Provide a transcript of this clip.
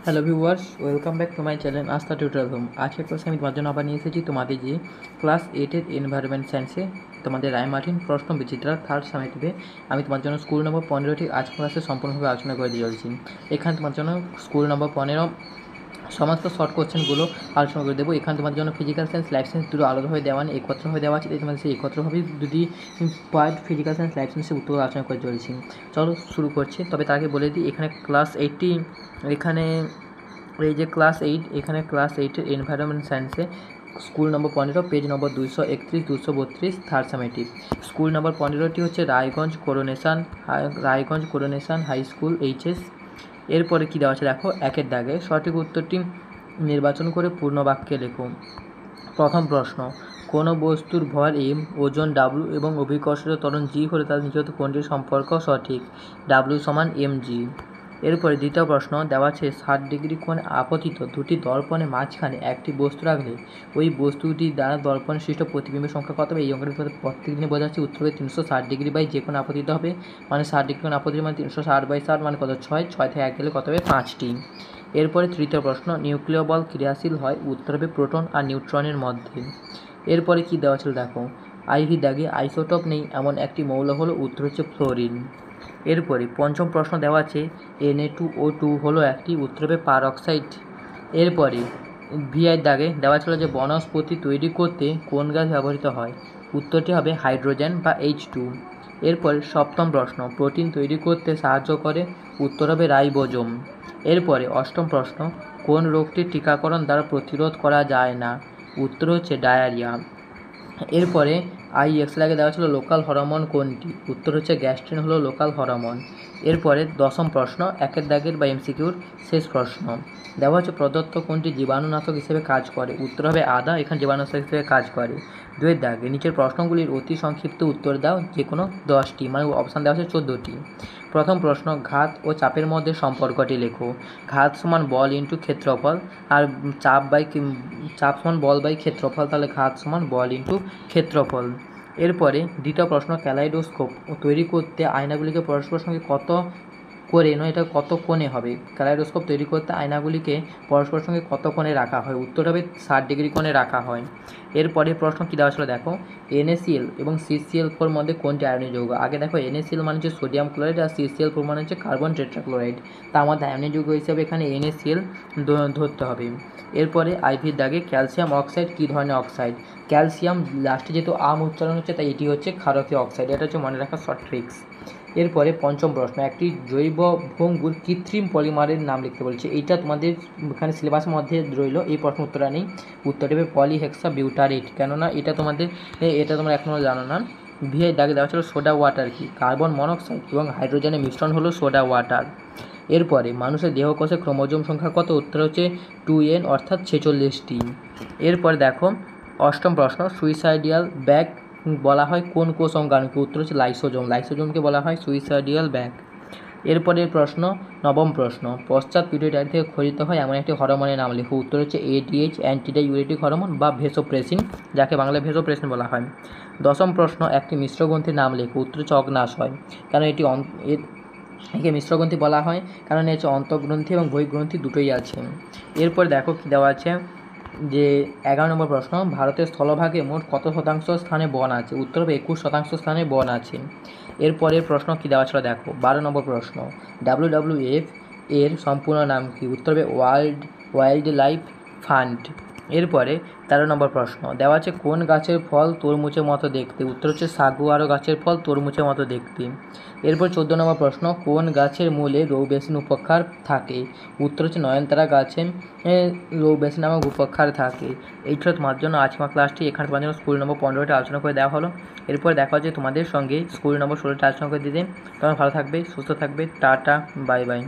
Hello viewers, welcome back to my channel আস্থা tutorial home. আজকের ক্লাসে আমি তোমার জন্য আবার নিয়ে এসেছি তোমাদের যে ক্লাস 8-এর এনভায়রনমেন্ট সায়েন্সে তোমাদের রায়মার্টিন প্রশ্ন বিচিত্রা থার্ড সামেটিভে আমি তোমার জন্য স্কুল নম্বর 15টি আজ ক্লাসে সম্পূর্ণভাবে আলোচনা করে দিয়ে চলেছি। এখানে তোমার জন্য স্কুল নম্বর 15 সমস্ত শর্ট কোশ্চেনগুলো আলোচনা করে দেবো। এখানে তোমার জন্য ফিজিক্যাল সায়েন্স, লাইফ সায়েন্স দুটো আলাদাভাবে দেওয়া নেই, একত্রভাবে দেওয়া আছে, তাই তোমাদের সেই একত্রভাবেই দুটি পার্ট ফিজিক্যাল সায়েন্স, লাইফ সায়েন্সের উত্তর আলোচনা করে চলেছি। চলো শুরু করছি। তবে তার আগে বলে দিই, এখানে ক্লাস 8টি এখানে এই যে ক্লাস 8, এখানে ক্লাস 8-এর এনভায়রনমেন্ট সায়েন্সে school number 15 page number 231 232 third summative. School number 15টি হচ্ছে Raiganj coronation high school HS. এরপরে কী দেওয়া আছে দেখো, একের দাগে সঠিক উত্তরটি নির্বাচন করে পূর্ণ বাক্যে লেখো। প্রথম প্রশ্ন, কোনো বস্তুর ভর m, ওজন w এবং অভিকর্ষজ ত্বরণ g হলে তার নিচের কোনটির সম্পর্ক সঠিক? w সমান mg। এরপরে দ্বিতীয় প্রশ্ন দেওয়া আছে 60 ডিগ্রি কোণে আপতিত দুটি দর্পণের মাঝখানে একটি বস্তু রাখলে ওই বস্তুটি দ্বারা দর্পণে সৃষ্ট প্রতিবিম্বের সংখ্যা কত হবে? এই অঙ্কটি প্রত্যেক দিনে বোঝাচ্ছি। উত্তর হবে 360 ডিগ্রি বাই যে কোণে আপতিত হবে, মানে 60 ডিগ্রি কোণে আপতিত মানে 360/60 মানে কত? 6 থেকে 1 গেলে কত হবে? 5টি। এরপরে তৃতীয় প্রশ্ন, নিউক্লিয় বল ক্রিয়াশীল হয়? উত্তর হবে প্রোটন আর নিউট্রনের মধ্যে। এরপরে কি দেওয়া ছিল দেখো, আইভি দাগে আইসোটোপ নেই এমন একটি মৌল হলো? উত্তর হচ্ছে ফ্লোরিন। এরপরে পঞ্চম প্রশ্ন দেওয়া আছে Na2O2 হলো একটি? উত্তর হবে পারঅক্সাইড। এরপরে ভিআই দাগে দেওয়া ছিল যে বনস্পতি তৈরি করতে কোন গ্যাস ব্যবহৃত হয়? উত্তরটি হবে হাইড্রোজেন বা H2। এরপরে সপ্তম প্রশ্ন, প্রোটিন তৈরি করতে সাহায্য করে? উত্তর হবে রাইবোজোম। এরপরে অষ্টম প্রশ্ন, কোন রোগটির টিকাকরণ দ্বারা প্রতিরোধ করা যায় না? উত্তর হচ্ছে ডায়রিয়া। এরপরে এক্স আগে দেওয়া ছিল লোকাল হরমোন কোনটি? উত্তর হচ্ছে গ্যাস্ট্রিন হলো লোকাল হরমোন। এরপরে দশম প্রশ্ন, একের দাগের বা এমসিকিউর শেষ প্রশ্ন দেওয়া হচ্ছে প্রদত্ত কোনটি জীবাণুনাশক হিসেবে কাজ করে? উত্তর হবে আদা, এখানে জীবাণুনাশক হিসেবে কাজ করে। দুয়ের দাগে নিচের প্রশ্নগুলির অতি সংক্ষিপ্ত উত্তর দাও, যে কোনো 10টি, মানে অপশান দেওয়া হচ্ছে 14টি। প্রথম প্রশ্ন, ঘাত ও চাপের মধ্যে সম্পর্কটি লেখো। ঘাত সমান বল ইন্টু ক্ষেত্রফল, আর চাপ সমান বল বাই ক্ষেত্রফল, তাহলে ঘাত সমান বল ইন্টু ক্ষেত্রফল। এরপরে দ্বিতীয় প্রশ্ন, ক্যালাইডোস্কোপ তৈরি করতে আয়নাগুলিকে পরস্পরের সঙ্গে কত করে নয়, এটা কত কোণে হবে? ক্যালাইডোস্কোপ তৈরি করতে আয়নাগুলিকে পরস্পরের সঙ্গে কত কোণে রাখা হয়? উত্তর হবে 60 ডিগ্রি কোণে রাখা হয়। এরপরে প্রশ্ন কী দেওয়া ছিল দেখো, NaCl এবং CCl4 মধ্যে কোনটি আয়নীয় যৌগ? আগে দেখো, NaCl মানে হচ্ছে সোডিয়াম ক্লোরাইড আর CCl4 মানে হচ্ছে কার্বন টেট্রাক্লোরাইড। তার মধ্যে আয়নীয় যৌগ হিসেবে এখানে NaCl ধরতে হবে। এরপরে আইভির দাগে ক্যালসিয়াম অক্সাইড কী ধরনের অক্সাইড? ক্যালসিয়াম লাস্টে যেহেতু উচ্চারণ হচ্ছে, তাই এটি হচ্ছে ক্ষারকীয় অক্সাইড। এটা হচ্ছে মনে রাখা শর্ট ট্রিক্স। এরপরে পঞ্চম প্রশ্ন, একটি জৈব ভঙ্গুর কৃত্রিম পলিমারের নাম লিখতে বলছে। এইটা তোমাদের এখানে সিলেবাসের মধ্যে রইল, এই প্রশ্ন উত্তরটা নেই। উত্তর দেবে পলিহেক্সা বিউটারেট, কেননা এটা তোমরা এখনও জানো না। ভিআই দাগে দেওয়া ছিল সোডা ওয়াটার কি? কার্বন মনোক্সাইড এবং হাইড্রোজেনের মিশ্রণ হলো সোডা ওয়াটার। এরপরে মানুষের দেহকোষে ক্রোমোজোম সংখ্যা কত? উত্তর হচ্ছে 2n অর্থাৎ 46টি। এরপরে দেখো অষ্টম প্রশ্ন, সুইসাইডিয়াল ব্যাগ বলা হয় কোন কোষ অঙ্গাণুকে? উত্তর হচ্ছে লাইসোজোম। লাইসোজোমকে বলা হয় সুইসাইডিয়াল ব্যাগ। এরপরের প্রশ্ন নবম প্রশ্ন, পশ্চাৎ পিটুইটারি থেকে খরিত হয় এমন একটি হরমোনের নাম লেখো। উত্তর হচ্ছে ADH অ্যান্টিডাইউরেটিক হরমোন বা ভেসোপ্রেসিন, যাকে বাংলায় ভেসোপ্রেসিন বলা হয়। দশম প্রশ্ন, একটি মিশ্রগ্রন্থির নাম লেখো। উত্তর হচ্ছে অগ্ন্যাশয়, কারণ একে মিশ্রগ্রন্থি বলা হয় কারণ এর হচ্ছে অন্তঃগ্রন্থি এবং বহিঃগ্রন্থি দুটোই আছে। এরপর দেখো কী দেওয়া আছে, যে 11 নম্বর প্রশ্ন, ভারতের স্থলভাগে মোট কত শতাংশ স্থানে বন আছে? উত্তর হবে 21% স্থানে বন আছে। এরপরের প্রশ্ন কী দেওয়া ছিল দেখো, 12 নম্বর প্রশ্ন, WWF এর সম্পূর্ণ নাম কি? উত্তর হবে ওয়ার্ল্ড ওয়াইল্ড লাইফ ফান্ড। এরপরে 13 নম্বর প্রশ্ন দেওয়া আছে কোন গাছের ফল তরমুজের মতো দেখতে? উত্তর হচ্ছে সাগুয়ারো গাছের ফল তরমুজের মতো দেখতে। এরপর 14 নম্বর প্রশ্ন, কোন গাছের মূলে রৌবেসিন উপক্ষার থাকে? উত্তর হচ্ছে নয়নতারা গাছে রৌবেসিন নামক উপক্ষার থাকে। এই ছিল তোমার জন্য আজকের ক্লাসটি। এখানে তোমার জন্য স্কুল নম্বর 15টা আলোচনা করে দেওয়া হলো। এরপর দেখা হচ্ছে তোমাদের সঙ্গে স্কুল নম্বর 16টা আলোচনা করে দিতে। তোমরা ভালো থাকবে, সুস্থ থাকবে, টাটা, বাই বাই।